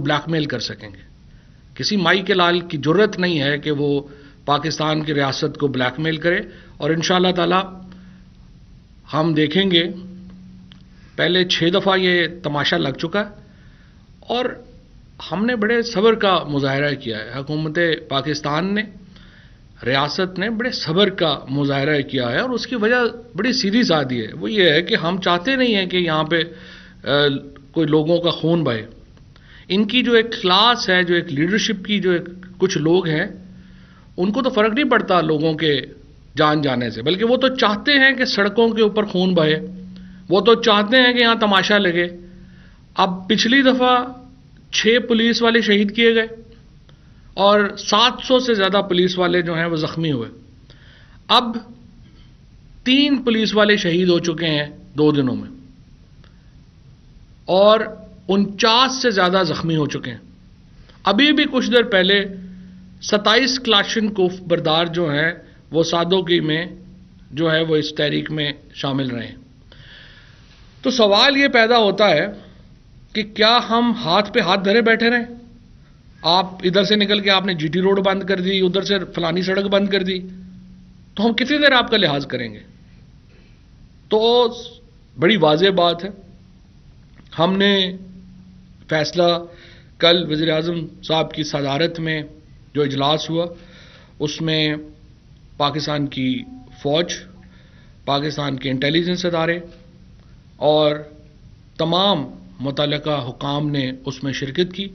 Black میل کر سکیں گے. کسی مائی کے لال کی جرت نہیں ہے کہ وہ پاکستان کی ریاست کو بلیک میل کرے. اور انشاءاللہ تعالی ہم دیکھیں گے. پہلے 6 دفعہ یہ تماشا لگ چکا ہے اور ہم نے بڑے صبر کا مظاہرہ کیا ہے. حکومت پاکستان نے، ریاست نے بڑے صبر کا مظاہرہ کیا ہے اور اس کی وجہ بڑی سیدھی سادھی ہے. وہ یہ ہے کہ ہم چاہتے نہیں ہیں کہ یہاں پہ کوئی لوگوں کا خون بہے. ان کی جو ایک کلاس ہے، جو ایک لیڈرشپ کی جو ایک کچھ لوگ ہیں، ان کو تو فرق نہیں پڑتا لوگوں کے جان جانے سے، بلکہ وہ تو چاہتے ہیں کہ سڑکوں کے اوپر خون بہے. وہ تو چاہتے ہیں کہ یہاں تماشا لگے. اب پچھلی دفعہ 6 پولیس والے شہید کیے گئے اور 700 سے زیادہ پولیس والے جو ہیں وہ زخمی ہوئے. اب 3 پولیس والے شہید ہو چکے ہیں 2 دنوں میں اور 49 سے زیادہ زخمی ہو چکے ہیں. ابھی بھی کچھ دیر پہلے 27 کلاشنکوف بردار جو ہیں وہ سادوکی میں جو ہے وہ اس تحریک میں شامل رہے ہیں. تو سوال یہ پیدا ہوتا ہے کہ کیا ہم ہاتھ پہ ہاتھ دھرے بیٹھے رہیں؟ آپ ادھر سے نکل کے آپ نے جی ٹی روڈ بند کر دی، ادھر سے فلانی سڑک بند کر دی، تو ہم کتنی دیر آپ کا لحاظ کریں گے؟ تو بڑی واضح بات ہے. ہم نے فیصلہ کل وزیر اعظم صاحب کی صدارت میں جو اجلاس ہوا، اس میں پاکستان کی فوج، پاکستان کے انٹیلیجنس ادارے اور تمام متعلقہ حکام نے اس میں شرکت کی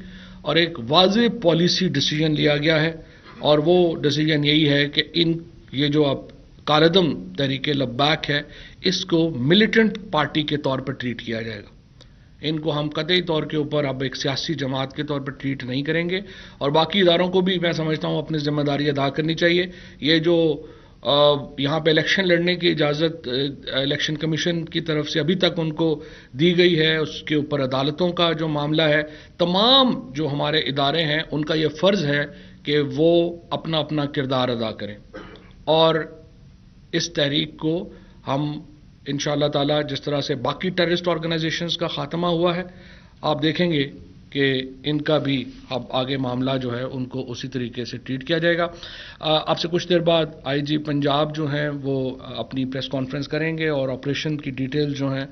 اور ایک واضح پالیسی ڈیسیجن لیا گیا ہے. اور وہ ڈیسیجن یہی ہے کہ یہ جو اب کالعدم تحریک لبیک ہے، اس کو ملیٹنٹ پارٹی کے طور پر ٹریٹ کیا جائے گا. ان کو ہم قطعی طور کے اوپر اب ایک سیاسی جماعت کے طور پر ٹریٹ نہیں کریں گے. اور باقی اداروں کو بھی میں سمجھتا ہوں اپنی ذمہ داری ادا کرنی چاہیے. یہ جو یہاں پہ الیکشن لڑنے کی اجازت الیکشن کمیشن کی طرف سے ابھی تک ان کو دی گئی ہے، اس کے اوپر عدالتوں کا جو معاملہ ہے، تمام جو ہمارے ادارے ہیں ان کا یہ فرض ہے کہ وہ اپنا اپنا کردار ادا کریں اور اس تحریک کو ہم انشاءاللہ تعالی جس طرح سے باقی ٹیررسٹ آرگنائزیشنز کا خاتمہ ہوا ہے، آپ دیکھیں گے کہ ان کا بھی اب آگے معاملہ جو ہے ان کو اسی طریقے سے ٹریٹ کیا جائے گا. آپ سے کچھ دیر بعد آئی جی پنجاب جو ہیں وہ اپنی پریس کانفرنس کریں گے اور آپریشن کی ڈیٹیل جو ہیں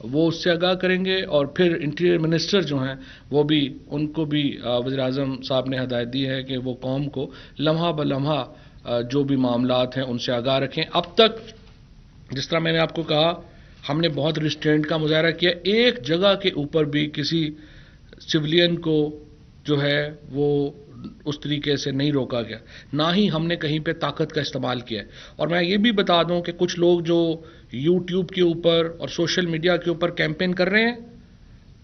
وہ اس سے آگاہ کریں گے. اور پھر انٹیریئر منسٹر جو ہیں وہ بھی، ان کو بھی وزیر اعظم صاحب نے ہدایت دی ہے کہ وہ قوم کو لمحہ بلمحہ جو بھی معاملات ہیں ان سے آگاہ رکھیں. اب تک جس طرح میں نے آپ کو کہا، ہم نے بہت ریسٹرینٹ کا مظاہرہ کیا. ایک جگہ کے اوپر بھی کسی سویلین کو جو ہے وہ اس طریقے سے نہیں روکا گیا، نہ ہی ہم نے کہیں پہ طاقت کا استعمال کیا ہے. اور میں یہ بھی بتا دوں کہ کچھ لوگ جو یوٹیوب کے اوپر اور سوشل میڈیا کے اوپر کیمپین کر رہے ہیں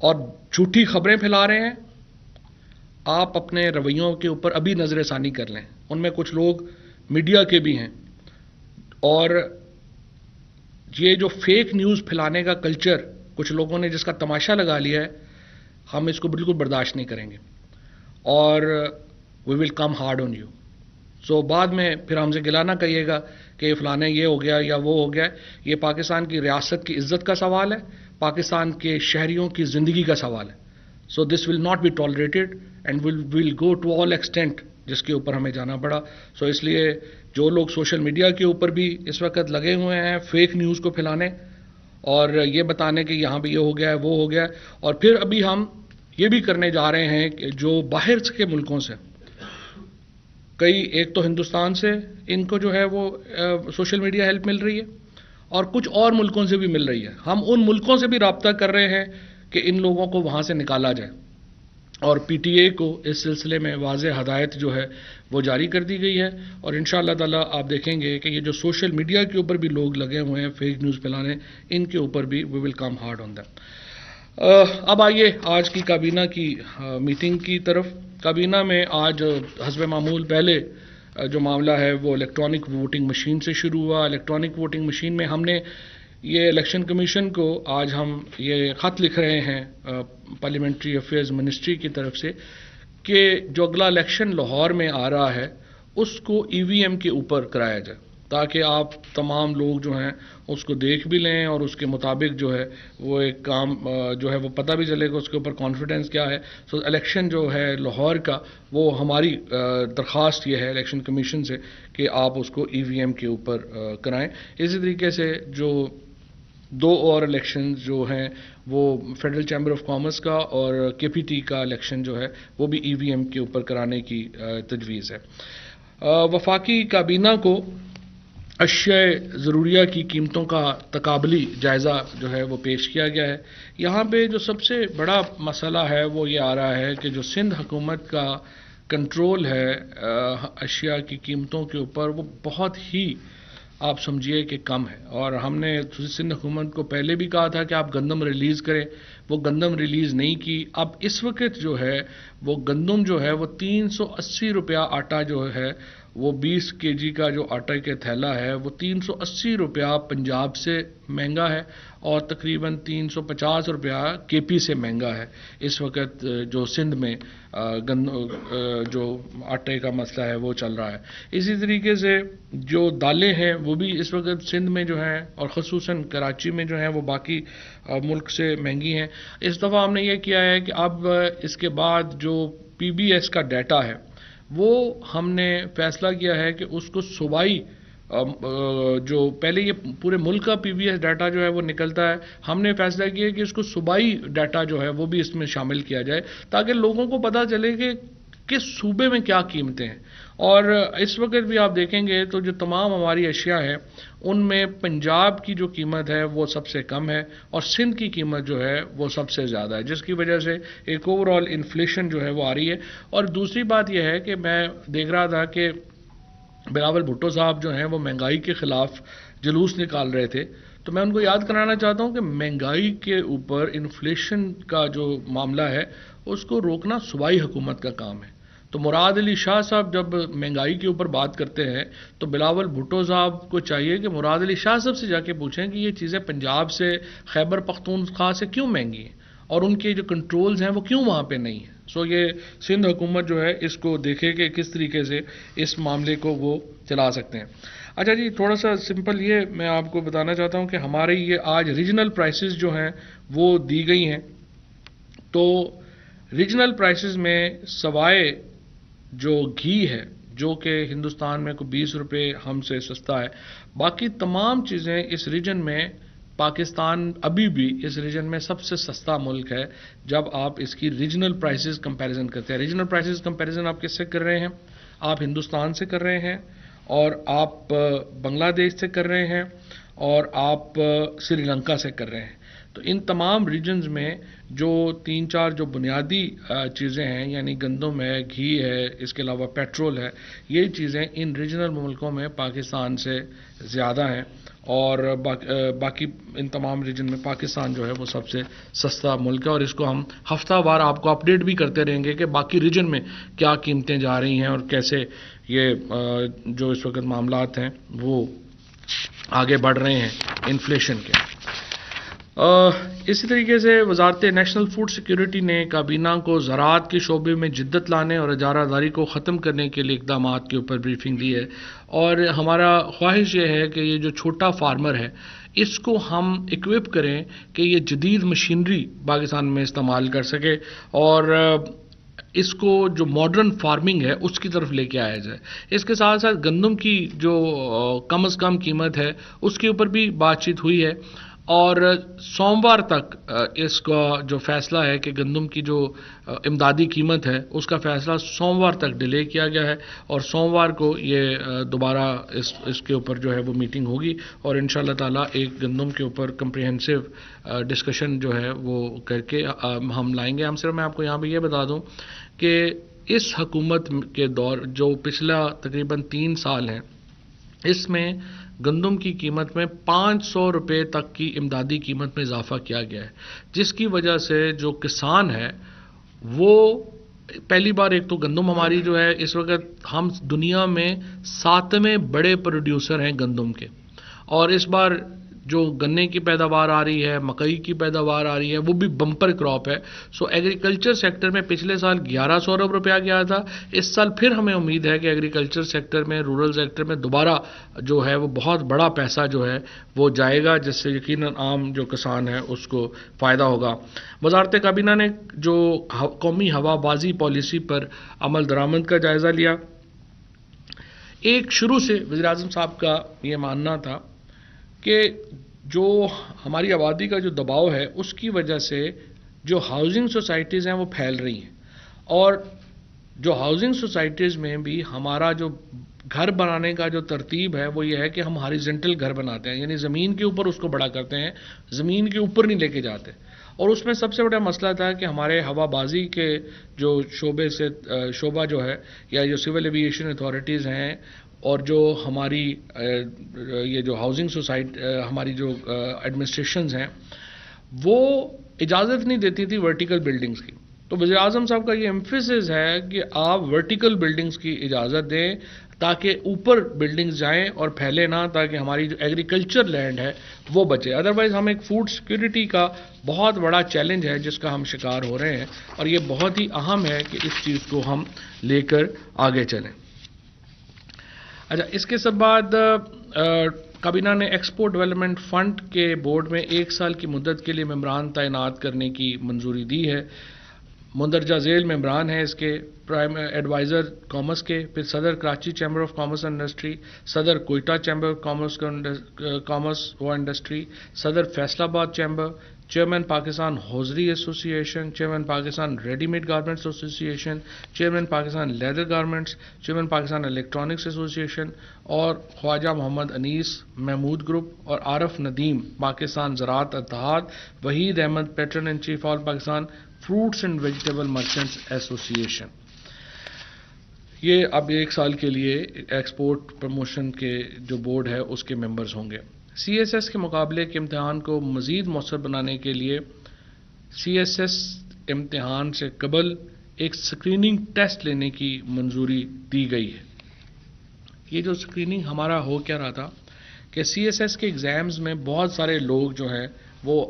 اور جھوٹی خبریں پھیلا رہے ہیں، آپ اپنے رویوں کے اوپر ابھی نظر ثانی کر لیں. ان میں کچھ لوگ میڈیا کے بھی ہیں اور یہ جو فیک نیوز پھیلانے کا کلچر کچھ لوگوں نے جس کا تماشا لگا لیا ہے، ہم اس کو بالکل برداشت نہیں کریں گے اور وی ول کم ہارڈ آن یو. سو بعد میں پھر ہم سے گلا نہ کہیے گا کہ فلانے یہ ہو گیا یا وہ ہو گیا. یہ پاکستان کی ریاست کی عزت کا سوال ہے، پاکستان کے شہریوں کی زندگی کا سوال ہے. So this will not be tolerated and will go to all extent جس کے اوپر ہمیں جانا پڑا. سو اس لیے جو لوگ سوشل میڈیا کے اوپر بھی اس وقت لگے ہوئے ہیں فیک نیوز کو پھیلانے اور یہ بتانے کہ یہاں پہ یہ ہو گیا ہے وہ ہو گیا ہے، اور پھر ابھی ہم یہ بھی کرنے جا رہے ہیں کہ جو باہر کے ملکوں سے کئی، ایک تو ہندوستان سے ان کو جو ہے وہ سوشل میڈیا ہیلپ مل رہی ہے اور کچھ اور ملکوں سے بھی مل رہی ہے. ہم ان ملکوں سے بھی رابطہ کر رہے ہیں کہ ان لوگوں کو وہاں سے نکالا جائے اور پی ٹی اے کو اس سلسلے میں واضح ہدایت جو ہے وہ جاری کر دی گئی ہے. اور انشاءاللہ تعالیٰ آپ دیکھیں گے کہ یہ جو سوشل میڈیا کے اوپر بھی لوگ لگے ہوئے ہیں فیک نیوز پھیلانے، ان کے اوپر بھی وی ول کم ہارڈ آن دیم. اب آئیے آج کی کابینہ کی میٹنگ کی طرف. کابینہ میں آج حسب معمول پہلے جو معاملہ ہے وہ الیکٹرانک ووٹنگ مشین سے شروع ہوا. الیکٹرانک ووٹنگ مشین میں ہم نے یہ الیکشن کمیشن کو آج ہم یہ خط لکھ رہے ہیں پارلیمنٹری افیئرز منسٹری کی طرف سے کہ جو اگلا الیکشن لاہور میں آ رہا ہے اس کو ای وی ایم کے اوپر کرایا جائے. تاکہ آپ تمام لوگ جو ہیں اس کو دیکھ بھی لیں اور اس کے مطابق جو ہے وہ ایک کام جو ہے وہ پتہ بھی چلے گا اس کے اوپر کانفیڈنس کیا ہے. سو الیکشن جو ہے لاہور کا وہ ہماری درخواست یہ ہے الیکشن کمیشن سے کہ آپ اس کو ای وی ایم کے اوپر کرائیں. اسی طریقے سے جو 2 اور الیکشنز جو ہیں وہ فیڈرل چیمبر آف کامرس کا اور کے پی ٹی کا الیکشن جو ہے وہ بھی ای وی ایم کے اوپر کرانے کی تجویز ہے. وفاقی کابینہ کو اشیاء ضروریہ کی قیمتوں کا تقابلی جائزہ جو ہے وہ پیش کیا گیا ہے. یہاں پہ جو سب سے بڑا مسئلہ ہے وہ یہ آ رہا ہے کہ جو سندھ حکومت کا کنٹرول ہے اشیاء کی قیمتوں کے اوپر وہ بہت ہی آپ سمجھیے کہ کم ہے. اور ہم نے سندھ حکومت کو پہلے بھی کہا تھا کہ آپ گندم ریلیز کریں، وہ گندم ریلیز نہیں کی. اب اس وقت جو ہے وہ گندم جو ہے وہ 380 روپیہ آٹا جو ہے وہ 20 کے جی کا جو آٹا کا تھیلا ہے وہ 380 روپیہ پنجاب سے مہنگا ہے اور تقریباً 350 روپیہ کے پی سے مہنگا ہے اس وقت جو سندھ میں جو آٹے کا مسئلہ ہے وہ چل رہا ہے. اسی طریقے سے جو دالیں ہیں وہ بھی اس وقت سندھ میں جو ہیں اور خصوصاً کراچی میں جو ہیں وہ باقی ملک سے مہنگی ہیں. اس دفعہ ہم نے یہ کیا ہے کہ اب اس کے بعد جو پی بی ایس کا ڈیٹا ہے وہ ہم نے فیصلہ کیا ہے کہ اس کو صوبائی جو پہلے یہ پورے ملک کا پی بی ایس ڈیٹا جو ہے وہ نکلتا ہے، ہم نے فیصلہ کیا کہ اس کو صوبائی ڈیٹا جو ہے وہ بھی اس میں شامل کیا جائے تاکہ لوگوں کو پتہ چلے کہ کس صوبے میں کیا قیمتیں ہیں. اور اس وقت بھی آپ دیکھیں گے تو جو تمام ہماری اشیاء ہیں ان میں پنجاب کی جو قیمت ہے وہ سب سے کم ہے اور سندھ کی قیمت جو ہے وہ سب سے زیادہ ہے، جس کی وجہ سے ایک اوور آل انفلیشن جو ہے وہ آ رہی ہے. اور دوسری بات یہ ہے کہ میں دیکھ رہا تھا کہ بلاول بھٹو صاحب جو ہیں وہ مہنگائی کے خلاف جلوس نکال رہے تھے، تو میں ان کو یاد کرانا چاہتا ہوں کہ مہنگائی کے اوپر انفلیشن کا جو معاملہ ہے اس کو روکنا صوبائی حکومت کا کام ہے. تو مراد علی شاہ صاحب جب مہنگائی کے اوپر بات کرتے ہیں تو بلاول بھٹو صاحب کو چاہیے کہ مراد علی شاہ صاحب سے جا کے پوچھیں کہ یہ چیزیں پنجاب سے خیبر پختونخوا سے کیوں مہنگی ہیں اور ان کے جو کنٹرولز ہیں وہ کیوں وہاں پہ نہیں ہیں. سو یہ سندھ حکومت جو ہے اس کو دیکھے کہ کس طریقے سے اس معاملے کو وہ چلا سکتے ہیں. اچھا جی، تھوڑا سا سمپل یہ میں آپ کو بتانا چاہتا ہوں کہ ہمارے یہ آج ریجنل پرائسز جو ہیں وہ دی گئی ہیں. تو ریجنل پرائسز میں سوائے جو گھی ہے جو کہ ہندوستان میں کوئی 20 روپے ہم سے سستا ہے، باقی تمام چیزیں اس ریجن میں پاکستان ابھی بھی اس ریجن میں سب سے سستا ملک ہے جب آپ اس کی ریجنل پرائسز کمپیریزن کرتے ہیں. ریجنل پرائسز کمپیریزن آپ کس سے کر رہے ہیں؟ آپ ہندوستان سے کر رہے ہیں اور آپ بنگلہ دیش سے کر رہے ہیں اور آپ سری لنکا سے کر رہے ہیں. تو ان تمام ریجنز میں جو 3-4 جو بنیادی چیزیں ہیں یعنی گندم ہے، گھی ہے، اس کے علاوہ پیٹرول ہے، یہ چیزیں ان ریجنل ملکوں میں پاکستان سے زیادہ ہیں اور باقی ان تمام ریجن میں پاکستان جو ہے وہ سب سے سستا ملک ہے. اور اس کو ہم ہفتہ وار آپ کو اپڈیٹ بھی کرتے رہیں گے کہ باقی ریجن میں کیا قیمتیں جا رہی ہیں اور کیسے یہ جو اس وقت معاملات ہیں وہ آگے بڑھ رہے ہیں انفلیشن کے. اسی طریقے سے وزارت نیشنل فوڈ سیکیورٹی نے کابینہ کو زراعت کے شعبے میں جدت لانے اور اجارہ داری کو ختم کرنے کے لیے اقدامات کے اوپر بریفنگ دی ہے. اور ہمارا خواہش یہ ہے کہ یہ جو چھوٹا فارمر ہے اس کو ہم اکوپ کریں کہ یہ جدید مشینری پاکستان میں استعمال کر سکے اور اس کو جو ماڈرن فارمنگ ہے اس کی طرف لے کے آیا جائے. اس کے ساتھ ساتھ گندم کی جو کم از کم قیمت ہے اس کے اوپر بھی بات چیت ہوئی ہے اور سوموار تک اس کا جو فیصلہ ہے کہ گندم کی جو امدادی قیمت ہے اس کا فیصلہ سوموار تک ڈیلے کیا گیا ہے اور سوموار کو یہ دوبارہ اس کے اوپر جو ہے وہ میٹنگ ہوگی اور انشاءاللہ تعالی ایک گندم کے اوپر کمپریہنسو ڈسکشن جو ہے وہ کر کے ہم لائیں گے. میں آپ کو یہاں پہ یہ بتا دوں کہ اس حکومت کے دور جو پچھلا تقریباً 3 سال ہیں اس میں گندم کی قیمت میں 500 روپے تک کی امدادی قیمت میں اضافہ کیا گیا ہے، جس کی وجہ سے جو کسان ہے وہ پہلی بار ایک تو گندم ہماری جو ہے اس وقت ہم دنیا میں 7ویں بڑے پروڈیوسر ہیں گندم کے اور اس بار جو گنے کی پیداوار آ رہی ہے، مکئی کی پیداوار آ رہی ہے، وہ بھی بمپر کراپ ہے. سو ایگریکلچر سیکٹر میں پچھلے سال 1100 ارب روپیہ گیا تھا. اس سال پھر ہمیں امید ہے کہ ایگریکلچر سیکٹر میں، رورل سیکٹر میں دوبارہ جو ہے وہ بہت بڑا پیسہ جو ہے وہ جائے گا، جس سے یقیناً عام جو کسان ہے اس کو فائدہ ہوگا. وزارت کابینہ نے جو قومی ہوا بازی پالیسی پر عمل درآمد کا جائزہ لیا. ایک شروع سے وزیراعظم صاحب کا یہ ماننا تھا کہ جو ہماری آبادی کا جو دباؤ ہے اس کی وجہ سے جو ہاؤسنگ سوسائٹیز ہیں وہ پھیل رہی ہیں، اور جو ہاؤسنگ سوسائٹیز میں بھی ہمارا جو گھر بنانے کا جو ترتیب ہے وہ یہ ہے کہ ہم ہاریزنٹل گھر بناتے ہیں، یعنی زمین کے اوپر اس کو بڑا کرتے ہیں، زمین کے اوپر نہیں لے کے جاتے. اور اس میں سب سے بڑا مسئلہ تھا کہ ہمارے ہوا بازی کے جو شعبہ جو ہے، یا جو سول ایوییشن اتھارٹیز ہیں، اور جو ہماری یہ جو ہاؤسنگ ہماری جو ایڈمنسٹریشنز ہیں، وہ اجازت نہیں دیتی تھی ورٹیکل بلڈنگز کی. تو وزیراعظم صاحب کا یہ ایمفیسس ہے کہ آپ ورٹیکل بلڈنگز کی اجازت دیں تاکہ اوپر بلڈنگز جائیں اور پھیلے نہ، تاکہ ہماری جو ایگریکلچر لینڈ ہے وہ بچے. ادروائز ہم ایک فوڈ سیکیورٹی کا بہت بڑا چیلنج ہے جس کا ہم شکار ہو رہے ہیں، اور یہ بہت ہی اہم ہے کہ اس چیز کو ہم لے کر آگے چلیں. اچھا، اس کے سب بعد کابینہ نے ایکسپورٹ ڈیولپمنٹ فنڈ کے بورڈ میں 1 سال کی مدت کے لیے ممبران تعینات کرنے کی منظوری دی ہے. مندرجہ ذیل ممبران ہیں اس کے پرائم ایڈوائزر کامرس کے، پھر صدر Karachi chamber of commerce and industry, صدر کوئٹہ چیمبر آف کامرس و انڈسٹری، صدر فیصل آباد چیمبر، چیئرمین پاکستان ہوزری ایسوسی ایشن، chairman Pakistan ready made garments ایسوسی ایشن، chairman Pakistan leather garments, chairman Pakistan electronics ایسوسی ایشن، اور خواجہ محمد انیس محمود گروپ، اور عارف ندیم پاکستان زراعت اتحاد، Waheed Ahmed patron in chief all Pakistan fruits and vegetable merchants association. یہ اب 1 سال کے لیے ایکسپورٹ پروموشن کے جو بورڈ ہے اس کے ممبرز ہوں گے. سی ایس ایس کے مقابلے کے امتحان کو مزید مؤثر بنانے کے لیے سی ایس ایس امتحان سے قبل ایک اسکریننگ ٹیسٹ لینے کی منظوری دی گئی ہے. یہ جو اسکریننگ ہمارا ہو کیا رہا تھا کہ سی ایس ایس کے ایگزامز میں بہت سارے لوگ جو ہیں وہ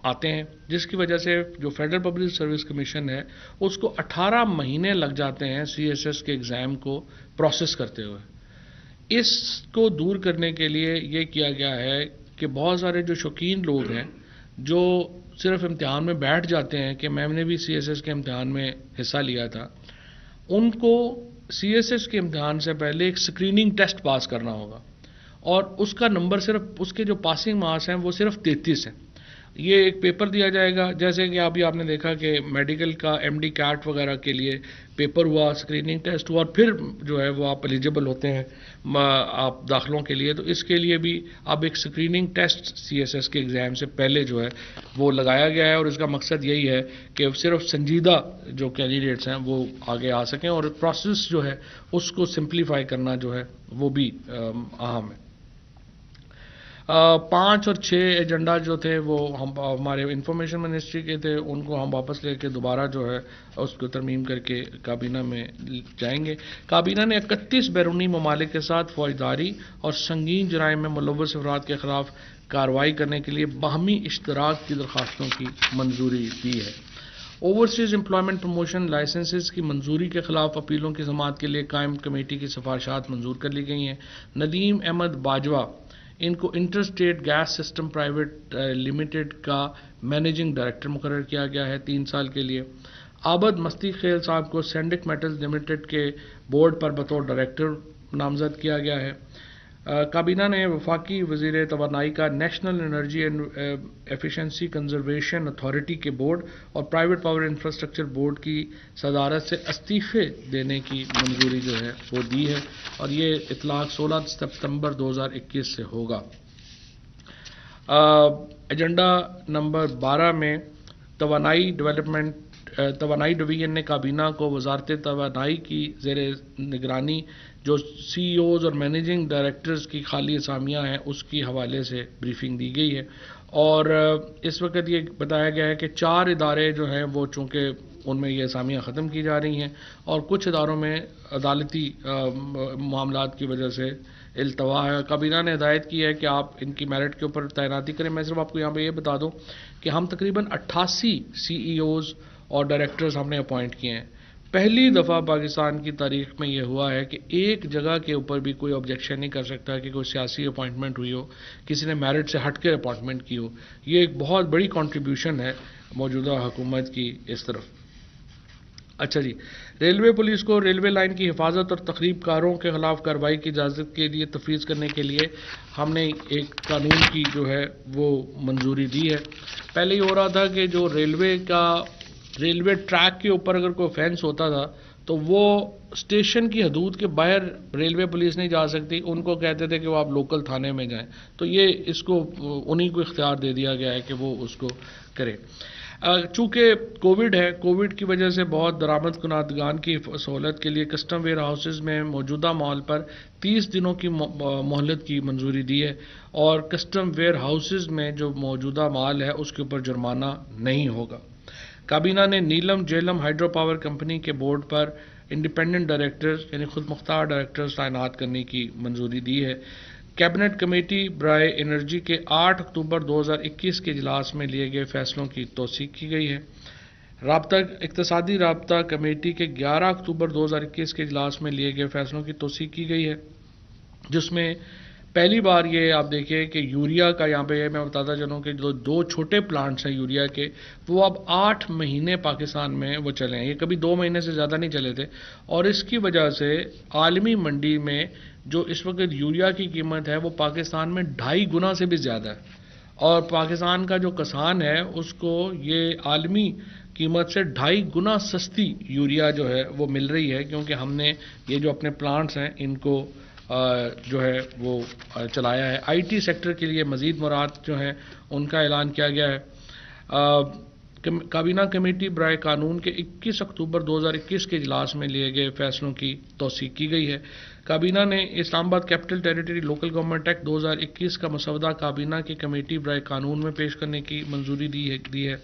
آتے ہیں، جس کی وجہ سے جو فیڈرل پبلک سروس کمیشن ہے اس کو 18 مہینے لگ جاتے ہیں سی ایس ایس کے ایگزام کو پروسیس کرتے ہوئے. اس کو دور کرنے کے لیے یہ کیا گیا ہے کہ بہت سارے جو شوقین لوگ ہیں جو صرف امتحان میں بیٹھ جاتے ہیں کہ میں نے بھی سی ایس ایس کے امتحان میں حصہ لیا تھا، ان کو سی ایس ایس کے امتحان سے پہلے ایک اسکریننگ ٹیسٹ پاس کرنا ہوگا، اور اس کا نمبر صرف اس کے جو پاسنگ مارکس ہیں وہ صرف 33 ہیں. یہ ایک پیپر دیا جائے گا، جیسے کہ ابھی آپ نے دیکھا کہ میڈیکل کا ایم ڈی کیٹ وغیرہ کے لیے پیپر ہوا، اسکریننگ ٹیسٹ ہوا، اور پھر جو ہے وہ آپ ایلیجیبل ہوتے ہیں آپ داخلوں کے لیے. تو اس کے لیے بھی اب ایک screening test C S S کے ایگزام سے پہلے جو ہے وہ لگایا گیا ہے، اور اس کا مقصد یہی ہے کہ صرف سنجیدہ جو کینڈیڈیٹس ہیں وہ آگے آ سکیں، اور پروسیس جو ہے اس کو سمپلیفائی کرنا جو ہے وہ بھی اہم ہے. 5 اور 6 ایجنڈا جو تھے وہ ہمارے انفارمیشن منسٹری کے تھے، ان کو ہم واپس لے کے دوبارہ جو ہے اس کو ترمیم کر کے کابینہ میں جائیں گے. کابینہ نے 31 بیرونی ممالک کے ساتھ فوجداری اور سنگین جرائم میں ملوث افراد کے خلاف کارروائی کرنے کے لیے باہمی اشتراک کی درخواستوں کی منظوری دی ہے. اوورسیز امپلائمنٹ پروموشن لائسنسز کی منظوری کے خلاف اپیلوں کی سماعت کے لیے قائم کمیٹی کی سفارشات منظور کر لی گئی ہیں. ندیم احمد باجوہ ان کو inter state gas system private limited کا مینیجنگ ڈائریکٹر مقرر کیا گیا ہے 3 سال کے لیے. عابد مستی خیل صاحب کو سینڈک میٹلز لمیٹڈ کے بورڈ پر بطور ڈائریکٹر نامزد کیا گیا ہے. کابینہ نے وفاقی وزیر توانائی کا national energy and efficiency conservation authority کے بورڈ اور پرائیویٹ پاور انفراسٹرکچر بورڈ کی صدارت سے استعفے دینے کی منظوری جو ہے وہ دی ہے، اور یہ اطلاق 16 ستمبر 2021 سے ہوگا. ایجنڈا نمبر 12 میں توانائی ڈویژن نے کابینہ کو وزارت توانائی کی زیر نگرانی جو سی ای اوز اور مینیجنگ ڈائریکٹرز کی خالی اسامیاں ہیں اس کی حوالے سے بریفنگ دی گئی ہے. اور اس وقت یہ بتایا گیا ہے کہ 4 ادارے جو ہیں وہ چونکہ ان میں یہ اسامیاں ختم کی جا رہی ہیں، اور کچھ اداروں میں عدالتی معاملات کی وجہ سے التوا ہے. کابینہ نے ہدایت کی ہے کہ آپ ان کی میرٹ کے اوپر تعیناتی کریں. میں صرف آپ کو یہاں پہ یہ بتا دوں کہ ہم تقریباً 88 CEOs اور ڈائریکٹرز ہم نے اپوائنٹ کیے ہیں. پہلی دفعہ پاکستان کی تاریخ میں یہ ہوا ہے کہ ایک جگہ کے اوپر بھی کوئی آبجیکشن نہیں کر سکتا کہ کوئی سیاسی اپوائنٹمنٹ ہوئی ہو, کسی نے میرٹ سے ہٹ کے اپوائنٹمنٹ کی ہو. یہ ایک بہت بڑی کنٹریبیوشن ہے موجودہ حکومت کی اس طرف. اچھا جی, ریلوے پولیس کو ریلوے لائن کی حفاظت اور تخریب کاروں کے خلاف کارروائی کی اجازت کے لیے تفویض کرنے کے لیے ہم نے ایک قانون کی جو ہے وہ منظوری دی ہے. پہلے یہ ہو رہا تھا کہ جو ریلوے ٹریک کے اوپر اگر کوئی فینس ہوتا تھا تو وہ اسٹیشن کی حدود کے باہر ریلوے پولیس نہیں جا سکتی, ان کو کہتے تھے کہ وہ آپ لوکل تھانے میں جائیں. تو یہ اس کو انہی کو اختیار دے دیا گیا ہے کہ وہ اس کو کریں. چونکہ کووڈ ہے, کووڈ کی وجہ سے بہت درآمد کنندگان کی سہولت کے لیے کسٹم ویئر ہاؤسز میں موجودہ مال پر 30 دنوں کی مہلت کی منظوری دی ہے, اور کسٹم ویئر ہاؤسز میں جو موجودہ مال ہے اس کے اوپر جرمانہ نہیں ہوگا. کابینہ نے نیلم جیلم ہائیڈرو پاور کمپنی کے بورڈ پر انڈیپینڈنٹ ڈائریکٹرز یعنی خود مختار ڈائریکٹرز تعینات کرنے کی منظوری دی ہے. کیبنٹ کمیٹی برائے انرجی کے 8 اکتوبر 2021 کے اجلاس میں لیے گئے فیصلوں کی توثیق کی گئی ہے. اقتصادی رابطہ کمیٹی کے 11 اکتوبر 2021 کے اجلاس میں لیے گئے فیصلوں کی توثیق کی گئی ہے, جس میں پہلی بار یہ آپ دیکھیں کہ یوریا کا, یہاں پہ میں بتاتا چلوں کہ جو 2 چھوٹے پلانٹس ہیں یوریا کے, وہ اب 8 مہینے پاکستان میں وہ چلے ہیں. یہ کبھی 2 مہینے سے زیادہ نہیں چلے تھے, اور اس کی وجہ سے عالمی منڈی میں جو اس وقت یوریا کی قیمت ہے وہ پاکستان میں 2.5 گنا سے بھی زیادہ ہے, اور پاکستان کا جو کسان ہے اس کو یہ عالمی قیمت سے 2.5 گنا سستی یوریا جو ہے وہ مل رہی ہے, کیونکہ ہم نے یہ جو اپنے پلانٹس ہیں ان کو جو ہے وہ چلایا ہے. IT سیکٹر کے لیے مزید مراد جو ہیں ان کا اعلان کیا گیا ہے. کابینہ کمیٹی برائے قانون کے 21 اکتوبر 2021 کے اجلاس میں لیے گئے فیصلوں کی توثیق کی گئی ہے. کابینہ نے اسلام آباد capital territory local government act 2021 کا مسودہ کابینہ کی کمیٹی برائے قانون میں پیش کرنے کی منظوری دی ہے.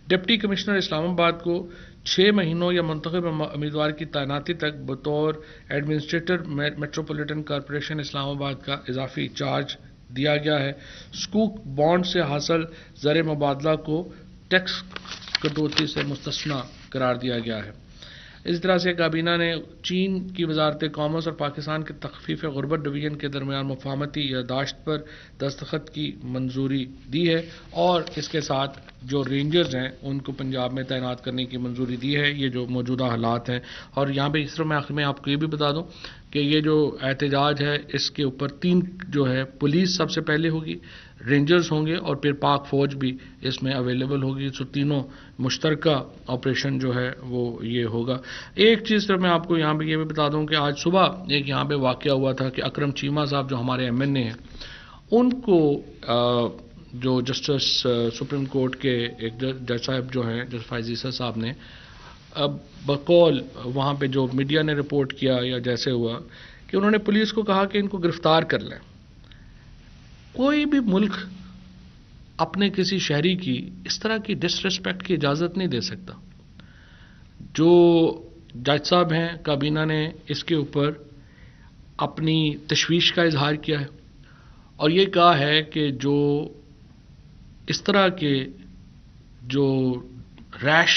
ڈپٹی کمشنر اسلام آباد کو 6 مہینوں یا منتخب امیدوار کی تعیناتی تک بطور ایڈمنسٹریٹر میٹروپولیٹن کارپوریشن اسلام آباد کا اضافی چارج دیا گیا ہے. سکوک بانڈ سے حاصل زر مبادلہ کو ٹیکس کٹوتی سے مستثنی قرار دیا گیا ہے. اس طرح سے کابینہ نے چین کی وزارت کامرس اور پاکستان کے تخفیف غربت ڈویژن کے درمیان مفاہمتی یادداشت پر دستخط کی منظوری دی ہے, اور اس کے ساتھ جو رینجرز ہیں ان کو پنجاب میں تعینات کرنے کی منظوری دی ہے. یہ جو موجودہ حالات ہیں, اور یہاں پہ اس طرح میں آخر میں آپ کو یہ بھی بتا دوں کہ یہ جو احتجاج ہے اس کے اوپر 3 جو ہے پولیس سب سے پہلے ہوگی, رینجرز ہوں گے, اور پھر پاک فوج بھی اس میں اویلیبل ہوگی. سو تینوں مشترکہ آپریشن جو ہے وہ یہ ہوگا. ایک چیز تو میں آپ کو یہاں پہ یہ بھی بتا دوں کہ آج صبح ایک یہاں پہ واقعہ ہوا تھا کہ اکرم چیمہ صاحب جو ہمارے MNA ہیں, ان کو جو جسٹس سپریم کورٹ کے ایک جج صاحب جو ہیں جسٹس فائز عیسیٰ صاحب نے بقول وہاں پہ جو میڈیا نے رپورٹ کیا یا جیسے ہوا کہ انہوں نے پولیس کو کہا کہ ان کو گرفتار کر لیں. کوئی بھی ملک اپنے کسی شہری کی اس طرح کی ڈس ریسپیکٹ کی اجازت نہیں دے سکتا. جو جج صاحب ہیں کابینہ نے اس کے اوپر اپنی تشویش کا اظہار کیا ہے, اور یہ کہا ہے کہ جو اس طرح کے جو ریش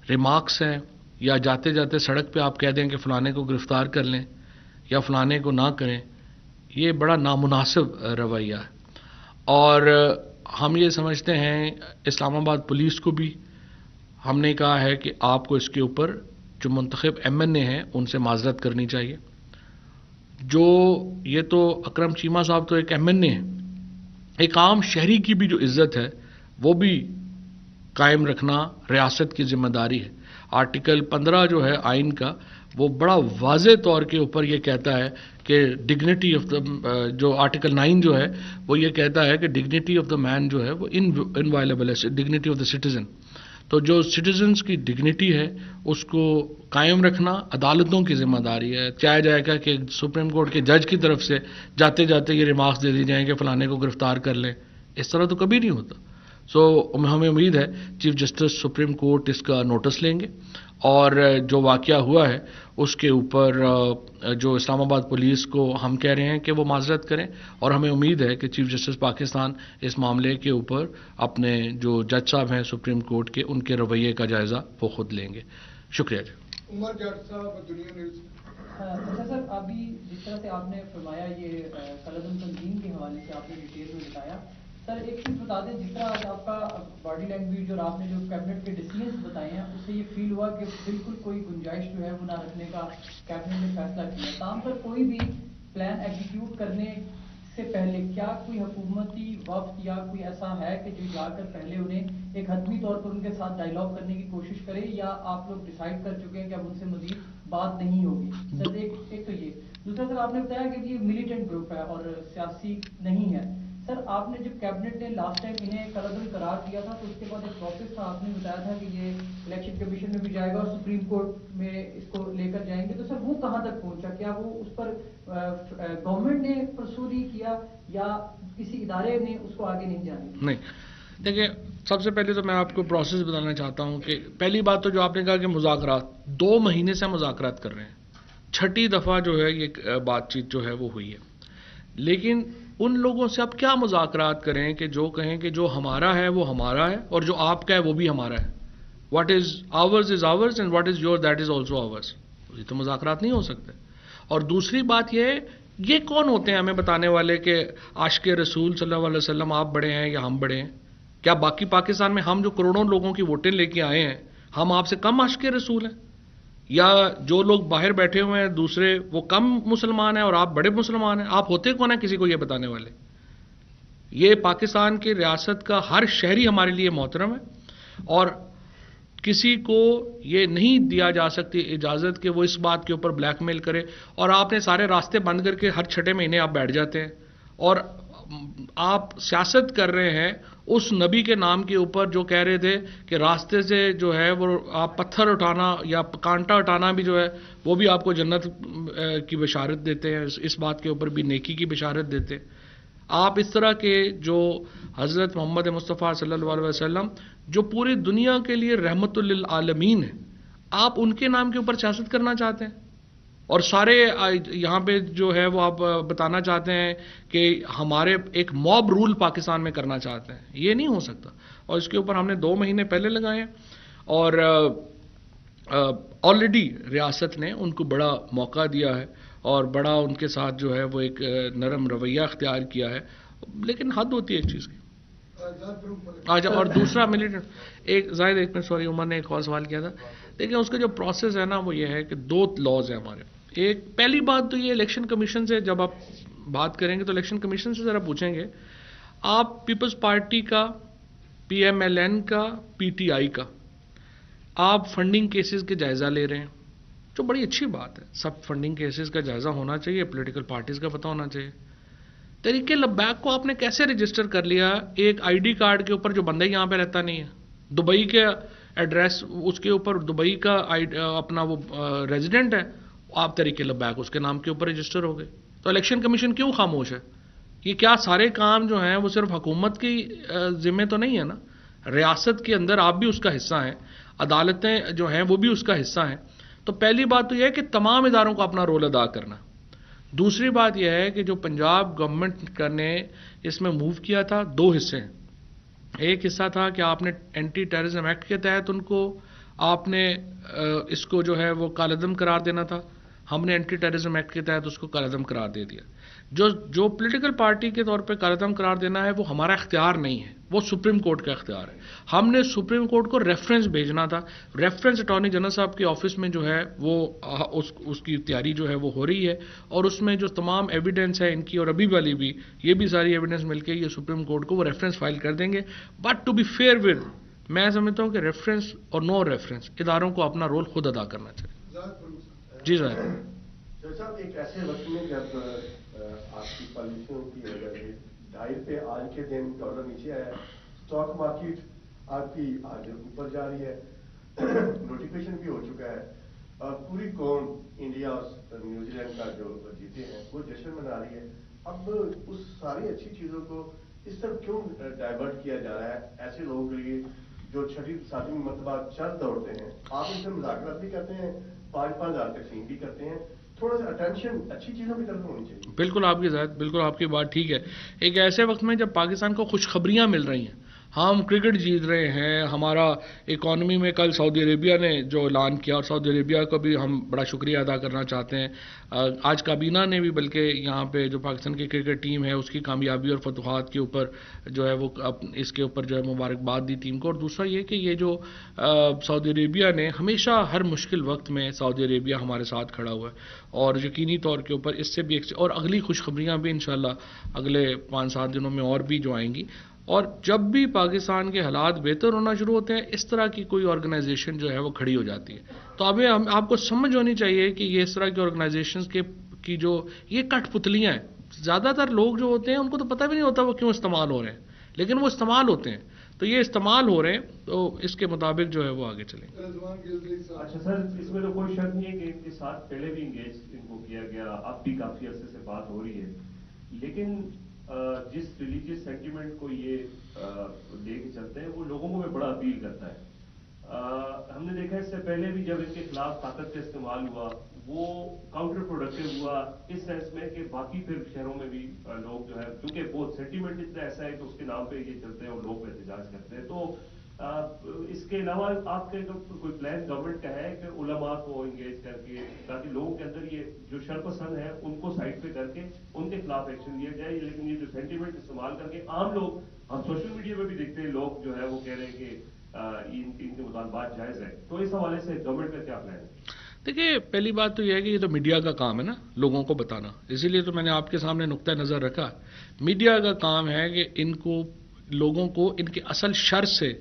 ریمارکس ہیں, یا جاتے جاتے سڑک پہ آپ کہہ دیں کہ فلانے کو گرفتار کر لیں یا فلانے کو نہ کریں, یہ بڑا نامناسب رویہ ہے. اور ہم یہ سمجھتے ہیں اسلام آباد پولیس کو بھی ہم نے کہا ہے کہ آپ کو اس کے اوپر جو منتخب MNA ہیں ان سے معذرت کرنی چاہیے. جو یہ تو اکرم چیمہ صاحب تو ایک MNA ہیں, ایک عام شہری کی بھی جو عزت ہے وہ بھی قائم رکھنا ریاست کی ذمہ داری ہے. آرٹیکل 15 جو ہے آئین کا وہ بڑا واضح طور کے اوپر یہ کہتا ہے کہ ڈگنیٹی آف دا, جو آرٹیکل 9 جو ہے وہ یہ کہتا ہے کہ ڈگنیٹی آف دا مین جو ہے وہ انوائلیبل ہے, ڈگنیٹی آف دا سٹیزن. تو جو سٹیزنز کی ڈگنیٹی ہے اس کو قائم رکھنا عدالتوں کی ذمہ داری ہے. چاہے جائے گا کہ سپریم کورٹ کے جج کی طرف سے جاتے جاتے یہ ریمارکس دے دی جائیں کہ فلانے کو گرفتار کر لیں, اس طرح تو کبھی نہیں ہوتا. سو ہمیں امید ہے چیف جسٹس سپریم کورٹ اس کا نوٹس لیں گے اور جو واقعہ ہوا ہے اس کے اوپر جو اسلام آباد پولیس کو ہم کہہ رہے ہیں کہ وہ معذرت کریں، اور ہمیں امید ہے کہ چیف جسٹس پاکستان اس معاملے کے اوپر اپنے جو جج صاحب ہیں سپریم کورٹ کے، ان کے رویے کا جائزہ وہ خود لیں گے. شکریہ جی. عمر جٹ صاحب، دنیا نیوز. اچھا سر، ابھی جس طرح سے آپ نے فرمایا یہ کالعدم تنظیم کے حوالے سے آپ نے ڈیٹیل میں بتایا، سر ایک چیز بتا دیں، جس طرح آج آپ کا باڈی لینگویج اور آپ نے جو کیبنٹ کے ڈیسیژنس بتائے ہیں اس سے یہ فیل ہوا کہ بالکل کوئی گنجائش جو ہے وہ نہ رکھنے کا کیبنٹ نے فیصلہ کیا. تاہم سر کوئی بھی پلان ایگزیکیوٹ کرنے سے پہلے کیا کوئی حکومتی وفد یا کوئی ایسا ہے کہ جو جا کر پہلے انہیں ایک حتمی طور پر ان کے ساتھ ڈائیلاگ کرنے کی کوشش کرے، یا آپ لوگ ڈیسائیڈ کر چکے ہیں کہ اب ان سے مزید بات نہیں ہوگی؟ سر ایک تو یہ. دوسرا سر آپ نے بتایا کہ یہ ملیٹنٹ گروپ ہے اور سیاسی نہیں ہے. سر آپ نے جب کیبنٹ نے لاسٹ ٹائم انہیں کالعدم قرار دیا تھا تو اس کے بعد ایک پروسیس تھا، آپ نے بتایا تھا کہ یہ الیکشن کمیشن میں بھی جائے گا اور سپریم کورٹ میں اس کو لے کر جائیں گے. تو سر وہ کہاں تک پہنچا؟ کیا وہ اس پر گورنمنٹ نے پرسو نہیں کیا یا کسی ادارے نے اس کو آگے نہیں جانے؟ نہیں، دیکھیں سب سے پہلے تو میں آپ کو پروسیس بتانا چاہتا ہوں کہ پہلی بات تو جو آپ نے کہا کہ مذاکرات 2 مہینے سے مذاکرات کر رہے ہیں، 6ٹھی دفعہ جو ہے یہ بات چیت جو ہے وہ ہوئی ہے. لیکن ان لوگوں سے آپ کیا مذاکرات کریں کہ جو کہیں کہ جو ہمارا ہے وہ ہمارا ہے اور جو آپ کا ہے وہ بھی ہمارا ہے. What is hours is hours and what is your that is also hours. یہ تو مذاکرات نہیں ہو سکتے. اور دوسری بات یہ کون ہوتے ہیں ہمیں بتانے والے کہ عاشق رسول صلی اللہ علیہ وسلم آپ بڑے ہیں یا ہم بڑے ہیں؟ کیا باقی پاکستان میں ہم جو کروڑوں لوگوں کی ووٹیں لے کے آئے ہیں ہم آپ سے کم عاشق رسول ہیں؟ یا جو لوگ باہر بیٹھے ہوئے ہیں دوسرے وہ کم مسلمان ہیں اور آپ بڑے مسلمان ہیں؟ آپ ہوتے کون ہیں کسی کو یہ بتانے والے؟ یہ پاکستان کی ریاست کا ہر شہری ہمارے لیے محترم ہے اور کسی کو یہ نہیں دیا جا سکتی اجازت کہ وہ اس بات کے اوپر بلیک میل کرے. اور آپ نے سارے راستے بند کر کے ہر 6 مہینے آپ بیٹھ جاتے ہیں اور آپ سیاست کر رہے ہیں اس نبی کے نام کے اوپر جو کہہ رہے تھے کہ راستے سے جو ہے وہ آپ پتھر اٹھانا یا کانٹا اٹھانا بھی جو ہے وہ بھی آپ کو جنت کی بشارت دیتے ہیں، اس بات کے اوپر بھی نیکی کی بشارت دیتے ہیں. آپ اس طرح کے جو حضرت محمد مصطفیٰ صلی اللہ علیہ وسلم جو پوری دنیا کے لیے رحمت للعالمین ہیں، آپ ان کے نام کے اوپر سیاست کرنا چاہتے ہیں اور سارے یہاں پہ جو ہے وہ آپ بتانا چاہتے ہیں کہ ہمارے ایک موب رول پاکستان میں کرنا چاہتے ہیں. یہ نہیں ہو سکتا اور اس کے اوپر ہم نے 2 مہینے پہلے لگائے ہیں اور آلریڈی ریاست نے ان کو بڑا موقع دیا ہے اور بڑا ان کے ساتھ جو ہے وہ ایک نرم رویہ اختیار کیا ہے، لیکن حد ہوتی ہے ایک چیز کی. اچھا، اور دوسرا ایک زاہد ایک منٹ سوری عمر نے ایک اور سوال کیا تھا. دیکھیں اس کا جو پروسیس ہے نا وہ یہ ہے کہ 2 لاز ہیں ہمارے. ایک پہلی بات تو یہ الیکشن کمیشن سے جب آپ بات کریں گے تو الیکشن کمیشن سے ذرا پوچھیں گے آپ پیپلز پارٹی کا، پی ایم ایل این کا، پی ٹی آئی کا آپ فنڈنگ کیسز کے جائزہ لے رہے ہیں، جو بڑی اچھی بات ہے. سب فنڈنگ کیسز کا جائزہ ہونا چاہیے، پولیٹیکل پارٹیز کا پتہ ہونا چاہیے. طریقے لبیک کو آپ نے کیسے رجسٹر کر لیا ایک آئی ڈی کارڈ کے اوپر جو بندہ یہاں پہ رہتا نہیں ہے؟ دبئی کے ایڈریس اس کے اوپر دبئی کا اپنا وہ ریزیڈنٹ ہے، آپ طریقے لبیک اس کے نام کے اوپر رجسٹر ہو گئے. تو الیکشن کمیشن کیوں خاموش ہے؟ یہ کیا سارے کام جو ہیں وہ صرف حکومت کی ذمہ تو نہیں ہے نا؟ ریاست کے اندر آپ بھی اس کا حصہ ہیں، عدالتیں جو ہیں وہ بھی اس کا حصہ ہیں. تو پہلی بات تو یہ ہے کہ تمام اداروں کو اپنا رول ادا کرنا. دوسری بات یہ ہے کہ جو پنجاب گورنمنٹ نے اس میں موو کیا تھا 2 حصے ہیں. ایک حصہ تھا کہ آپ نے اینٹی ٹیررزم ایکٹ کے تحت ان کو آپ نے اس کو جو ہے وہ کالعدم قرار دینا تھا. ہم نے اینٹی ٹیررزم ایکٹ کے تحت اس کو کالعدم قرار دے دیا. جو پولیٹیکل پارٹی کے طور پہ کالعدم قرار دینا ہے وہ ہمارا اختیار نہیں ہے، وہ سپریم کورٹ کا اختیار ہے. ہم نے سپریم کورٹ کو ریفرنس بھیجنا تھا. ریفرنس اٹارنی جنرل صاحب کے آفس میں جو ہے وہ اس کی تیاری جو ہے وہ ہو رہی ہے اور اس میں جو تمام ایویڈنس ہے ان کی اور ابھی والی بھی یہ بھی ساری ایویڈنس مل کے یہ سپریم کورٹ کو وہ ریفرنس فائل کر دیں گے. But to be fair with میں سمجھتا ہوں کہ ریفرنس اور نو ریفرنس اداروں کو اپنا رول خود ادا کرنا چاہیے. جی صاحب ایک ایسے وقت میں جب آپ کی پالیسیوں کی وجہ سے 2.5 پہ آج کے دن ڈالر نیچے آیا، اسٹاک مارکیٹ آپ کی آج اوپر جا رہی ہے، نوٹیفیکیشن بھی ہو چکا ہے، پوری قوم انڈیا اور نیوزی لینڈ کا جو جیتے ہیں وہ جشن منا رہی ہے. اب اس ساری اچھی چیزوں کو اس طرف کیوں ڈائیورٹ کیا جا رہا ہے ایسے لوگوں کے لیے جو 6-7 مرتبہ چند دوڑتے ہیں، آپ ان سے مذاکرات بھی کرتے ہیں، 5-5 ہزار تقسیم بھی کرتے ہیں، تھوڑا سا اٹینشن اچھی چیزوں کی طرف ہونی چاہیے. بالکل آپ کی ذات، بالکل آپ کی بات ٹھیک ہے. ایک ایسے وقت میں جب پاکستان کو خوشخبریاں مل رہی ہیں، ہم کرکٹ جیت رہے ہیں، ہمارا اکانومی میں کل سعودی عربیہ نے جو اعلان کیا، اور سعودی عربیہ کو بھی ہم بڑا شکریہ ادا کرنا چاہتے ہیں. آج کابینہ نے بھی بلکہ یہاں پہ جو پاکستان کی کرکٹ ٹیم ہے اس کی کامیابی اور فتوحات کے اوپر جو ہے وہ اس کے اوپر جو ہے مبارکباد دی ٹیم کو. اور دوسرا یہ کہ یہ جو سعودی عربیہ نے ہمیشہ ہر مشکل وقت میں سعودی عربیہ ہمارے ساتھ کھڑا ہوا ہے، اور یقینی طور کے اوپر اس سے بھی اور اگلی خوشخبریاں بھی انشاءاللہ اگلے 5-7 دنوں میں اور بھی جو آئیں گی. اور جب بھی پاکستان کے حالات بہتر ہونا شروع ہوتے ہیں، اس طرح کی کوئی آرگنائزیشن جو ہے وہ کھڑی ہو جاتی ہے. تو اب آپ کو سمجھ ہونی چاہیے کہ یہ اس طرح کی آرگنائزیشنز کی جو یہ کٹ پتلیاں ہیں، زیادہ تر لوگ جو ہوتے ہیں ان کو تو پتہ بھی نہیں ہوتا وہ کیوں استعمال ہو رہے ہیں، لیکن وہ استعمال ہوتے ہیں. تو یہ استعمال ہو رہے ہیں، تو اس کے مطابق جو ہے وہ آگے چلیں. اچھا سر، اس میں تو کوئی شک نہیں ہے کہ ان کے ساتھ پہلے بھی انگیج ان کو کیا گیا، اب بھی کافی عرصے سے بات ہو رہی ہے، لیکن جس ریلیجیس سینٹیمنٹ کو یہ لے کے چلتے ہیں وہ لوگوں کو بھی بڑا اپیل کرتا ہے. ہم نے دیکھا اس سے پہلے بھی جب ان کے خلاف طاقت کا استعمال ہوا وہ کاؤنٹر پروڈکٹیو ہوا، اس سینس میں کہ باقی پھر شہروں میں بھی لوگ جو ہے کیونکہ وہ سینٹیمنٹ اتنا ایسا ہے کہ اس کے نام پہ یہ چلتے ہیں اور لوگ احتجاج کرتے ہیں. تو اس کے علاوہ آپ کا کوئی پلان گورنمنٹ کا ہے کہ علماء کو انگیج کر کے تاکہ لوگوں کے اندر یہ جو شرپسند ہے ان کو سائڈ پہ کر کے ان کے خلاف ایکشن لیا جائے، لیکن یہ جو سینٹیمنٹ استعمال کر کے عام لوگ، ہم سوشل میڈیا پہ بھی دیکھتے ہیں لوگ جو ہے وہ کہہ رہے ہیں کہ ان کے مطالبات جائز ہے. تو اس حوالے سے گورنمنٹ کا کیا پلان ہے؟ دیکھیے، پہلی بات تو یہ ہے کہ یہ تو میڈیا کا کام ہے نا لوگوں کو بتانا، اسی لیے تو میں نے آپ کے سامنے نقطہ نظر رکھا. میڈیا کا کام ہے کہ ان کو لوگوں کو ان کے اصل شر سے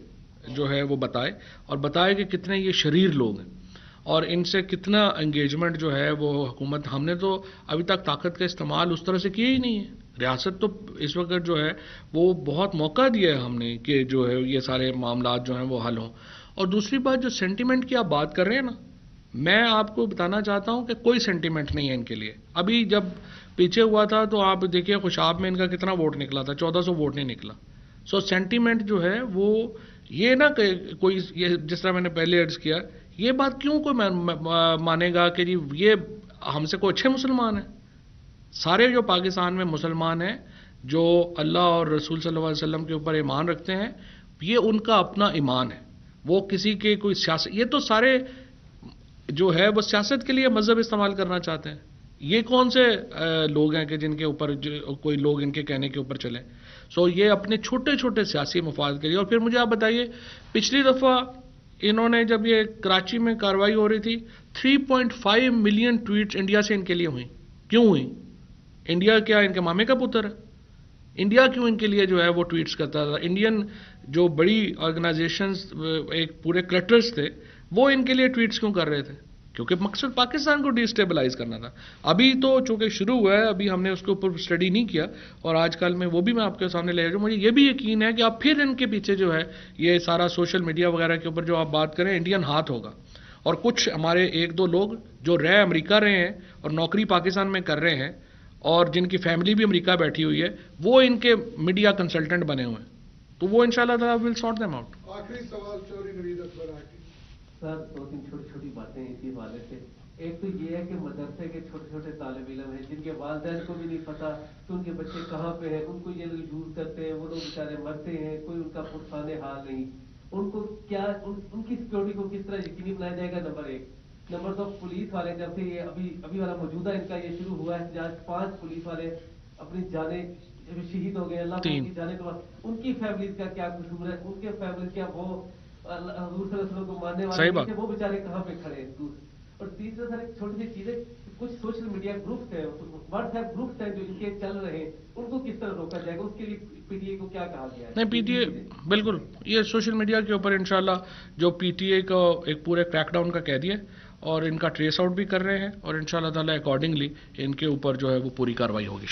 جو ہے وہ بتائے، اور بتائے کہ کتنے یہ شریر لوگ ہیں اور ان سے کتنا انگیجمنٹ جو ہے وہ حکومت. ہم نے تو ابھی تک طاقت کا استعمال اس طرح سے کیا ہی نہیں ہے. ریاست تو اس وقت جو ہے وہ بہت موقع دیا ہے ہم نے کہ جو ہے یہ سارے معاملات جو ہیں وہ حل ہوں. اور دوسری بات جو سینٹیمنٹ کی آپ بات کر رہے ہیں نا، میں آپ کو بتانا چاہتا ہوں کہ کوئی سینٹیمنٹ نہیں ہے ان کے لیے. ابھی جب پیچھے ہوا تھا تو آپ دیکھیے خوشاب میں ان کا کتنا ووٹ نکلا تھا، 1400 ووٹ نہیں نکلا. سو سینٹیمنٹ جو ہے وہ یہ نہ کہ کوئی یہ جس طرح میں نے پہلے عرض کیا، یہ بات کیوں کوئی مانے گا کہ جی یہ ہم سے کوئی اچھے مسلمان ہیں. سارے جو پاکستان میں مسلمان ہیں جو اللہ اور رسول صلی اللہ علیہ وسلم کے اوپر ایمان رکھتے ہیں، یہ ان کا اپنا ایمان ہے. وہ کسی کے کوئی سیاست، یہ تو سارے جو ہے وہ سیاست کے لیے مذہب استعمال کرنا چاہتے ہیں. یہ کون سے لوگ ہیں کہ جن کے اوپر کوئی لوگ ان کے کہنے کے اوپر چلیں. سو یہ اپنے چھوٹے چھوٹے سیاسی مفاد کے لیے. اور پھر مجھے آپ بتائیے، پچھلی دفعہ انہوں نے جب یہ کراچی میں کارروائی ہو رہی تھی 3.5 ملین ٹویٹس انڈیا سے ان کے لیے ہوئیں. کیوں ہوئیں؟ انڈیا کیا ان کے مامے کا پتر ہے؟ انڈیا کیوں ان کے لیے جو ہے وہ ٹویٹس کرتا تھا؟ انڈین جو بڑی آرگنائزیشنز ایک پورے کلٹرز تھے وہ ان کے لیے ٹویٹس کیوں کر رہے تھے؟ کیونکہ مقصد پاکستان کو ڈی اسٹیبلائز کرنا تھا. ابھی تو چونکہ شروع ہوا ہے، ابھی ہم نے اس کے اوپر اسٹڈی نہیں کیا، اور آج کل میں وہ بھی میں آپ کے سامنے لے رہا ہوں. مجھے یہ بھی یقین ہے کہ اب پھر ان کے پیچھے جو ہے یہ سارا سوشل میڈیا وغیرہ کے اوپر جو آپ بات کریں انڈین ہاتھ ہوگا. اور کچھ ہمارے 1-2 لوگ جو امریکہ رہے ہیں اور نوکری پاکستان میں کر رہے ہیں اور جن کی فیملی بھی امریکہ بیٹھی ہوئی ہے، وہ ان کے میڈیا کنسلٹنٹ بنے ہوئے ہیں. تو وہ انشاءاللہ تعالیٰ ول سارٹ دیم آؤٹ. آخری سوال چوری نوید اکبر آگے. سر 2-3 چھوٹی چھوٹی باتیں اسی حوالے سے. ایک تو یہ ہے کہ مدرسے کے چھوٹے چھوٹے طالب علم ہیں جن کے والدین کو بھی نہیں پتا کہ ان کے بچے کہاں پہ ہیں، ان کو یہ لوگ یوز کرتے ہیں، وہ لوگ بیچارے مرتے ہیں، کوئی ان کا پرسان حال نہیں. ان کو کیا ان کی سیکورٹی کو کس طرح یقینی بنایا جائے گا؟ نمبر 1. نمبر 2، پولیس والے جب سے یہ ابھی والا موجودہ ان کا یہ شروع ہوا ہے، جہاں 5 پولیس والے اپنی جانیں شہید ہو گئے، اللہ کی جانے کے بعد ان کی فیملیز کا کیا قصور ہے؟ ان کے فیملیز کیا وہ حضور صلی اللہ علیہ وسلم کو ماننے والے تھے، وہ بیچارے کہاں پہ کھڑے ہیں؟ اور تیسرا سر ایک چھوٹی سی چیز ہے، کچھ سوشل میڈیا گروپس ہیں، واٹس ایپ گروپس ہیں جو ان کے چل رہے ہیں، ان کو کس طرح روکا جائے گا؟ اس کے لیے پی ٹی اے کو کیا کہا گیا ہے؟ نہیں، پی ٹی اے بالکل یہ سوشل میڈیا کے اوپر انشاءاللہ جو پی ٹی اے کا ایک پورے کریک ڈاؤن کا کہہ دیا اور ان کا ٹریس آؤٹ بھی کر رہے ہیں، اور انشاءاللہ تعالیٰ اکارڈنگلی ان کے اوپر جو ہے وہ پوری کارروائی ہوگی.